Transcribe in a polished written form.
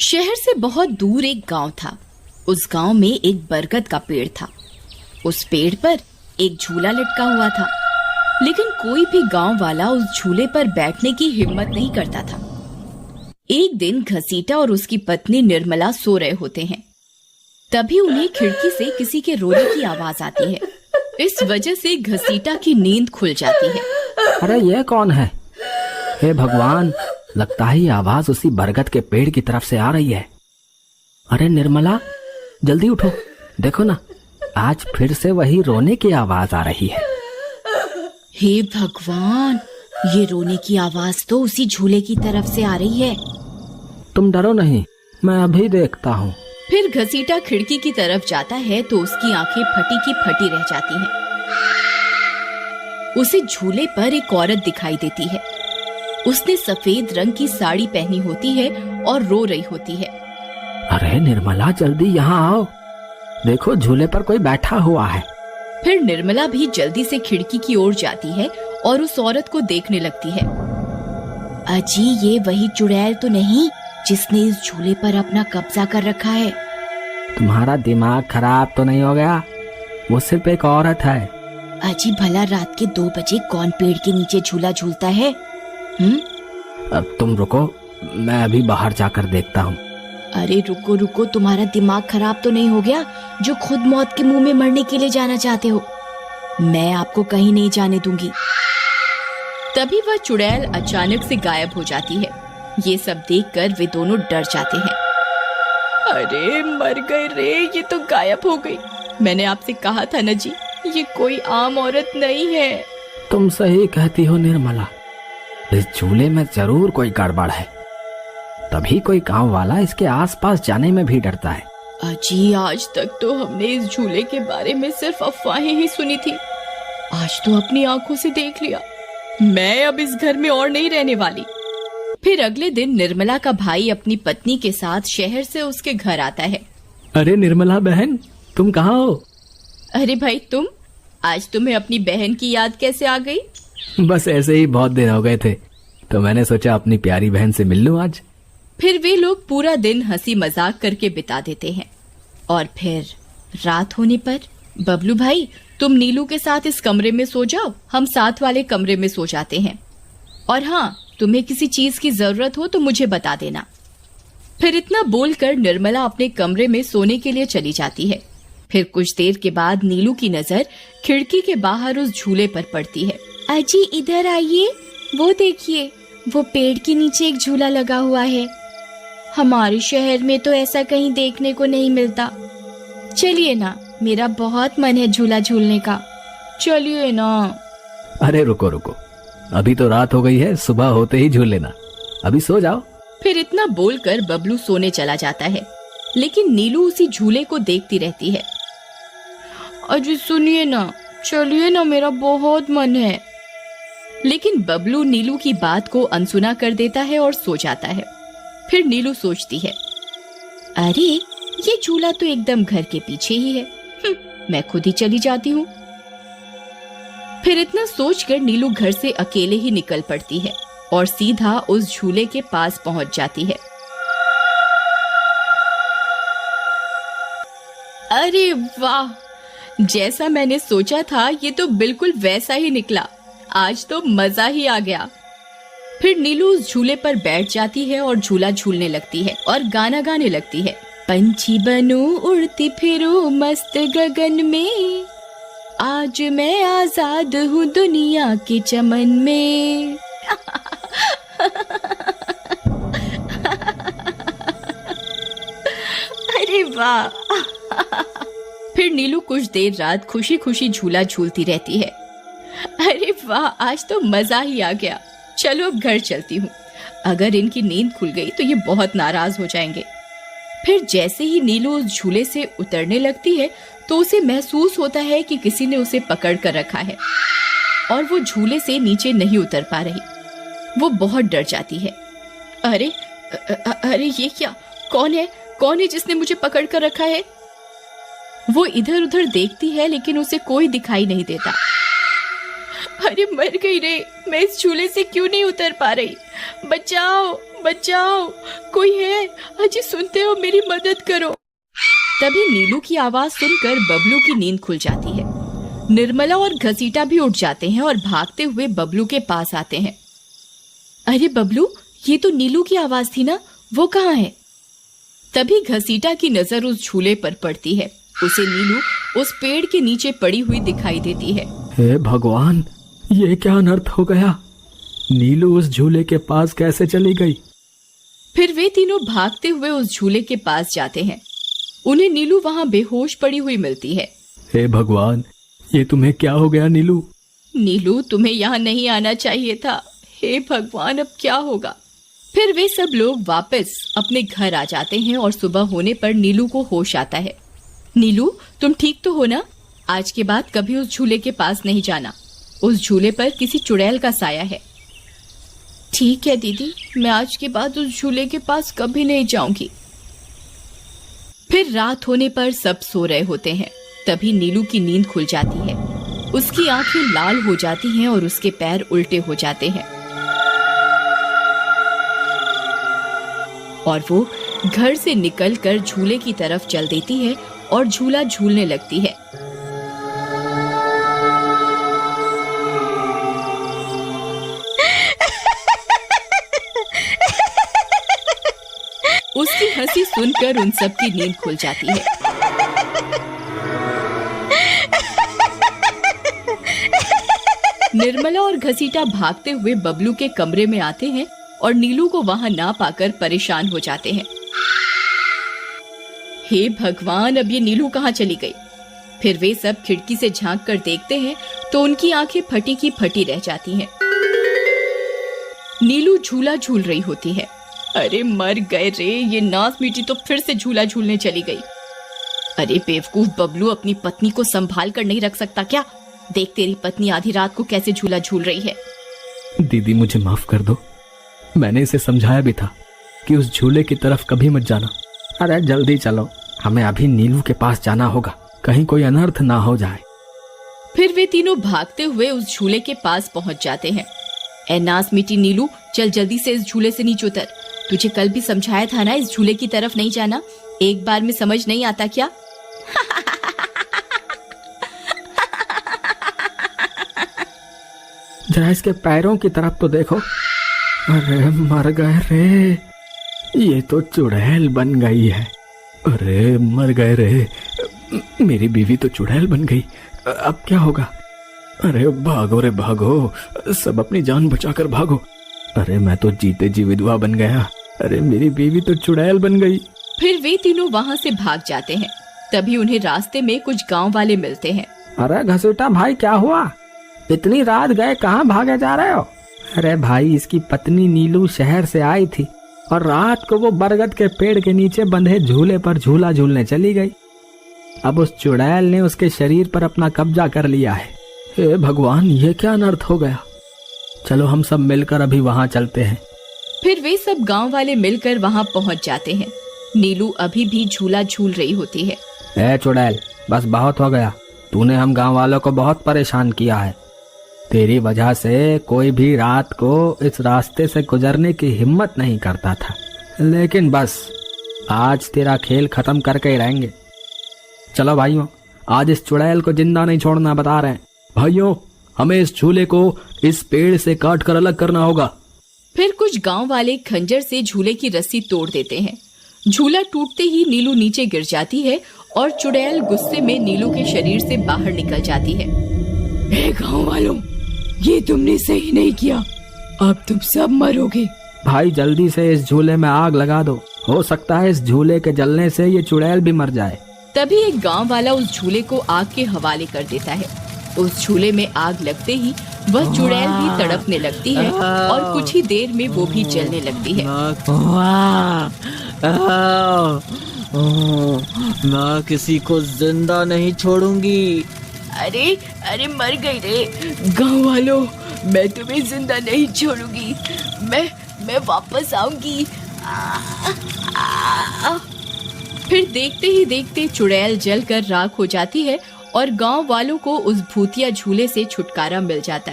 शहर से बहुत दूर एक गांव था। उस गांव में एक बरगद का पेड़ था। उस पेड़ पर एक झूला लटका हुआ था, लेकिन कोई भी गांव वाला उस झूले पर बैठने की हिम्मत नहीं करता था। एक दिन घसीटा और उसकी पत्नी निर्मला सो रहे होते हैं। तभी उन्हें खिड़की से किसी के रोने की आवाज आती है। इस वजह से घसीटा की नींद खुल जाती है। अरे ये कौन है? हे भगवान, लगता है ये आवाज उसी बरगद के पेड़ की तरफ से आ रही है। अरे निर्मला, जल्दी उठो, देखो ना, आज फिर से वही रोने की आवाज आ रही है। हे भगवान, ये रोने की आवाज तो उसी झूले की तरफ से आ रही है। तुम डरो नहीं, मैं अभी देखता हूँ। फिर घसीटा खिड़की की तरफ जाता है तो उसकी आंखें फटी की फटी रह जाती हैं। उसे झूले पर एक औरत दिखाई देती है। उसने सफेद रंग की साड़ी पहनी होती है और रो रही होती है। अरे निर्मला, जल्दी यहाँ आओ, देखो झूले पर कोई बैठा हुआ है। फिर निर्मला भी जल्दी से खिड़की की ओर जाती है और उस औरत को देखने लगती है। अजी, ये वही चुड़ैल तो नहीं जिसने इस झूले पर अपना कब्जा कर रखा है? तुम्हारा दिमाग खराब तो नहीं हो गया? वो सिर्फ एक औरत है। अजी, भला रात के 2 बजे कौन पेड़ के नीचे झूला झूलता है? अब तुम रुको, मैं अभी बाहर जाकर देखता हूँ। अरे रुको रुको, तुम्हारा दिमाग खराब तो नहीं हो गया जो खुद मौत के मुंह में मरने के लिए जाना चाहते हो? मैं आपको कहीं नहीं जाने दूंगी। तभी वह चुड़ैल अचानक से गायब हो जाती है। ये सब देखकर वे दोनों डर जाते हैं। अरे मर गए रे, ये तो गायब हो गई। मैंने आपसे कहा था ना जी, ये कोई आम औरत नहीं है। तुम सही कहती हो निर्मला, इस झूले में जरूर कोई गड़बड़ है, तभी कोई गांव वाला इसके आसपास जाने में भी डरता है। अजी, आज तक तो हमने इस झूले के बारे में सिर्फ अफवाहें ही सुनी थी। आज तो अपनी आंखों से देख लिया। मैं अब इस घर में और नहीं रहने वाली। फिर अगले दिन निर्मला का भाई अपनी पत्नी के साथ शहर से उसके घर आता है। अरे निर्मला बहन, तुम कहाँ हो? अरे भाई, तुम आज तुम्हें अपनी बहन की याद कैसे आ गई? बस ऐसे ही, बहुत दिन हो गए थे तो मैंने सोचा अपनी प्यारी बहन से मिल लूं आज। फिर वे लोग पूरा दिन हंसी मजाक करके बिता देते हैं। और फिर रात होने पर, बबलू भाई, तुम नीलू के साथ इस कमरे में सो जाओ, हम साथ वाले कमरे में सो जाते हैं। और हाँ, तुम्हें किसी चीज की जरूरत हो तो मुझे बता देना। फिर इतना बोलकर निर्मला अपने कमरे में सोने के लिए चली जाती है। फिर कुछ देर के बाद नीलू की नजर खिड़की के बाहर उस झूले पर पड़ती है। अजी, इधर आइए, वो देखिए, वो पेड़ के नीचे एक झूला लगा हुआ है। हमारे शहर में तो ऐसा कहीं देखने को नहीं मिलता। चलिए ना, मेरा बहुत मन है झूला झूलने का, चलिए ना। अरे रुको रुको, अभी तो रात हो गई है, सुबह होते ही झूल लेना, अभी सो जाओ। फिर इतना बोलकर बबलू सोने चला जाता है, लेकिन नीलू उसी झूले को देखती रहती है। अजी सुनिए ना, चलिए ना, मेरा बहुत मन है। लेकिन बबलू नीलू की बात को अनसुना कर देता है और सो जाता है। फिर नीलू सोचती है, अरे ये झूला तो एकदम घर के पीछे ही है, मैं खुद ही चली जाती हूँ। फिर इतना सोचकर नीलू घर से अकेले ही निकल पड़ती है और सीधा उस झूले के पास पहुंच जाती है। अरे वाह, जैसा मैंने सोचा था ये तो बिल्कुल वैसा ही निकला। आज तो मजा ही आ गया। फिर नीलू उस झूले पर बैठ जाती है और झूला झूलने लगती है और गाना गाने लगती है। पंछी बनूं, उड़ती फिरूं मस्त गगन में, आज मैं आजाद हूँ दुनिया के चमन में। अरे वाह। फिर नीलू कुछ देर रात खुशी खुशी झूला झूलती रहती है। अरे वाह, आज तो मजा ही आ गया। चलो अब घर चलती हूँ, अगर इनकी नींद खुल गई तो ये बहुत नाराज हो जाएंगे। फिर जैसे ही नीलू उस झूले से उतरने लगती है तो उसे महसूस होता है कि किसी ने उसे पकड़ कर रखा है और वो झूले से नीचे नहीं उतर पा रही। वो बहुत डर जाती है। अरे अरे ये क्या, कौन है जिसने मुझे पकड़ कर रखा है? वो इधर उधर देखती है लेकिन उसे कोई दिखाई नहीं देता। अरे मर गई रे, मैं इस झूले से क्यों नहीं उतर पा रही? बचाओ बचाओ, कोई है? अजी सुनते हो, मेरी मदद करो। तभी नीलू की आवाज सुनकर बबलू की नींद खुल जाती है। निर्मला और घसीटा भी उठ जाते हैं और भागते हुए बबलू के पास आते हैं। अरे बबलू, ये तो नीलू की आवाज थी ना, वो कहाँ है? तभी घसीटा की नजर उस झूले पर पड़ती है। उसे नीलू उस पेड़ के नीचे पड़ी हुई दिखाई देती है। हे भगवान, ये क्या अनर्थ हो गया? नीलू उस झूले के पास कैसे चली गई? फिर वे तीनों भागते हुए उस झूले के पास जाते हैं। उन्हें नीलू वहां बेहोश पड़ी हुई मिलती है। हे भगवान, ये तुम्हें क्या हो गया नीलू? नीलू, तुम्हें यहाँ नहीं आना चाहिए था। हे भगवान, अब क्या होगा? फिर वे सब लोग वापस अपने घर आ जाते हैं और सुबह होने पर नीलू को होश आता है। नीलू, तुम ठीक तो हो ना? आज के बाद कभी उस झूले के पास नहीं जाना। उस झूले पर किसी चुड़ैल का साया है। ठीक है दीदी, मैं आज के बाद उस झूले के पास कभी नहीं जाऊंगी। फिर रात होने पर सब सो रहे होते हैं। तभी नीलू की नींद खुल जाती है। उसकी आंखें लाल हो जाती हैं और उसके पैर उल्टे हो जाते हैं और वो घर से निकलकर झूले की तरफ चल देती है और झूला झूलने लगती है। उसकी हंसी सुनकर उन सब की नींद खुल जाती है। निर्मला और घसीटा भागते हुए बबलू के कमरे में आते हैं और नीलू को वहां ना पाकर परेशान हो जाते हैं। हे भगवान, अब ये नीलू कहाँ चली गई? फिर वे सब खिड़की से झांक कर देखते हैं तो उनकी आंखें फटी की फटी रह जाती हैं। नीलू झूला झूल रही होती है। अरे मर गए रे, ये नास मीठी तो फिर से झूला झूलने चली गई। अरे बेवकूफ बबलू, अपनी पत्नी को संभाल कर नहीं रख सकता क्या? देख, तेरी पत्नी आधी रात को कैसे झूला झूल रही है। दीदी, मुझे माफ कर दो। मैंने इसे समझाया भी था कि उस झूले की तरफ कभी मत जाना। अरे जल्दी चलो, हमें अभी नीलू के पास जाना होगा, कहीं कोई अनर्थ ना हो जाए। फिर वे तीनों भागते हुए उस झूले के पास पहुंच जाते हैं। ए नास मीठी नीलू, चल जल्दी से इस झूले से नीचे उतर। तुझे कल भी समझाया था ना इस झूले की तरफ नहीं जाना। एक बार में समझ नहीं आता क्या? जरा इसके पैरों की तरफ तो देखो। अरे मर गए रे, ये तो चुड़ैल बन गई है। अरे मर गए रे, मेरी बीवी तो चुड़ैल बन गई। अब क्या होगा? अरे भागो रे भागो, सब अपनी जान बचाकर भागो। अरे मैं तो जीते जी विधवा बन गया। अरे मेरी बीवी तो चुड़ैल बन गई। फिर वे तीनों वहां से भाग जाते हैं। तभी उन्हें रास्ते में कुछ गांव वाले मिलते हैं। अरे घसीटा भाई, क्या हुआ? इतनी रात गए कहाँ भागे जा रहे हो? अरे भाई, इसकी पत्नी नीलू शहर से आई थी और रात को वो बरगद के पेड़ के नीचे बंधे झूले पर झूला झूलने चली गई। अब उस चुड़ैल ने उसके शरीर पर अपना कब्जा कर लिया है। हे भगवान, ये क्या अनर्थ हो गया? चलो हम सब मिलकर अभी वहाँ चलते हैं। फिर वे सब गांव वाले मिलकर वहां पहुंच जाते हैं। नीलू अभी भी झूला झूल रही होती है। ए चुड़ैल, बस बहुत हो गया। तूने हम गांव वालों को बहुत परेशान किया है। तेरी वजह से कोई भी रात को इस रास्ते से गुजरने की हिम्मत नहीं करता था, लेकिन बस आज तेरा खेल खत्म करके ही रहेंगे। चलो भाइयों, आज इस चुड़ैल को जिंदा नहीं छोड़ना, बता रहे हैं। भाइयों, हमें इस झूले को इस पेड़ से काट कर अलग करना होगा। फिर कुछ गांव वाले खंजर से झूले की रस्सी तोड़ देते हैं। झूला टूटते ही नीलू नीचे गिर जाती है और चुड़ैल गुस्से में नीलू के शरीर से बाहर निकल जाती है। ए गांव वालों, ये तुमने सही नहीं किया, अब तुम सब मरोगे। भाई जल्दी से इस झूले में आग लगा दो, हो सकता है इस झूले के जलने से ये चुड़ैल भी मर जाए। तभी एक गांव वाला उस झूले को आग के हवाले कर देता है। उस झूले में आग लगते ही वह चुड़ैल भी तड़पने लगती है और कुछ ही देर में वो भी जलने लगती है। मैं किसी को जिंदा नहीं छोड़ूंगी। अरे अरे मर गई रे। गांव वालों, मैं तुम्हें जिंदा नहीं छोड़ूंगी, मैं वापस आऊंगी। फिर देखते ही देखते चुड़ैल जलकर राख हो जाती है और गांव वालों को उस भूतिया झूले से छुटकारा मिल जाता है।